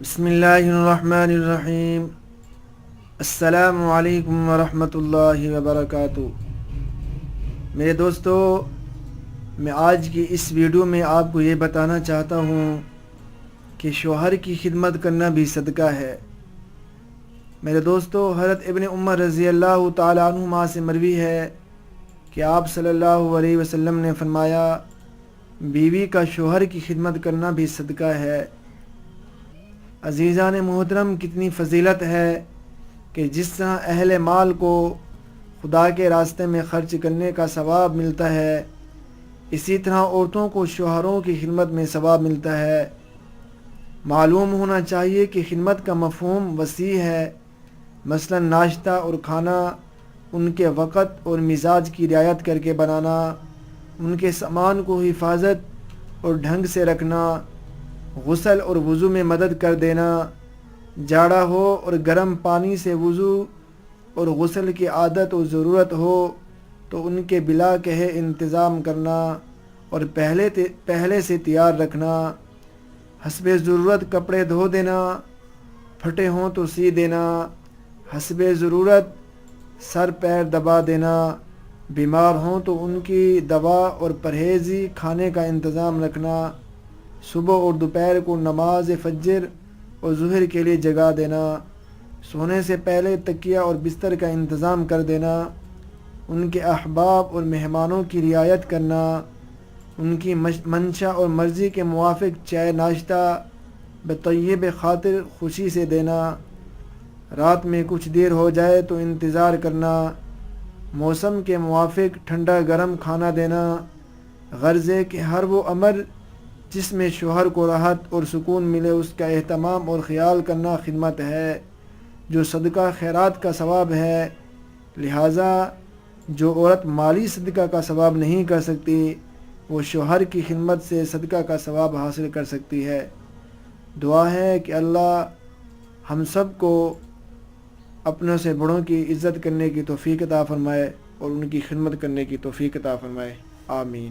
بسم اللہ الرحمن الرحیم۔ السلام علیکم ورحمۃ اللہ وبرکاتہ۔ میرے دوستو، میں آج کی اس ویڈیو میں آپ کو یہ بتانا چاہتا ہوں کہ شوہر کی خدمت کرنا بھی صدقہ ہے۔ میرے دوستو، حضرت ابن عمر رضی اللہ تعالیٰ عنہما سے مروی ہے کہ آپ صلی اللہ علیہ وسلم نے فرمایا، بیوی کا شوہر کی خدمت کرنا بھی صدقہ ہے۔ عزیزان محترم، کتنی فضیلت ہے کہ جس طرح اہل مال کو خدا کے راستے میں خرچ کرنے کا ثواب ملتا ہے، اسی طرح عورتوں کو شوہروں کی خدمت میں ثواب ملتا ہے۔ معلوم ہونا چاہیے کہ خدمت کا مفہوم وسیع ہے، مثلا ناشتہ اور کھانا، ان کے وقت اور مزاج کی رعایت کر کے بنانا، ان کے سامان کو حفاظت اور ڈھنگ سے رکھنا، غسل اور وضو میں مدد کر دینا، جاڑا ہو اور گرم پانی سے وضو اور غسل کی عادت و ضرورت ہو تو ان کے بلا کہے انتظام کرنا اور پہلے سے تیار رکھنا، حسب ضرورت کپڑے دھو دینا، پھٹے ہوں تو سی دینا، حسب ضرورت سر پیر دبا دینا، بیمار ہوں تو ان کی دوا اور پرہیزی کھانے کا انتظام رکھنا، صبح اور دوپہر کو نماز فجر اور ظہر کے لیے جگا دینا، سونے سے پہلے تکیہ اور بستر کا انتظام کر دینا، ان کے احباب اور مہمانوں کی رعایت کرنا، ان کی منشا اور مرضی کے موافق چائے ناشتہ بطیب خاطر خوشی سے دینا، رات میں کچھ دیر ہو جائے تو انتظار کرنا، موسم کے موافق ٹھنڈا گرم کھانا دینا، غرض ہے کہ ہر وہ امر جس میں شوہر کو راحت اور سکون ملے اس کا اہتمام اور خیال کرنا خدمت ہے، جو صدقہ خیرات کا ثواب ہے۔ لہٰذا جو عورت مالی صدقہ کا ثواب نہیں کر سکتی، وہ شوہر کی خدمت سے صدقہ کا ثواب حاصل کر سکتی ہے۔ دعا ہے کہ اللہ ہم سب کو اپنوں سے بڑوں کی عزت کرنے کی توفیق عطا فرمائے اور ان کی خدمت کرنے کی توفیق عطا فرمائے۔ آمین۔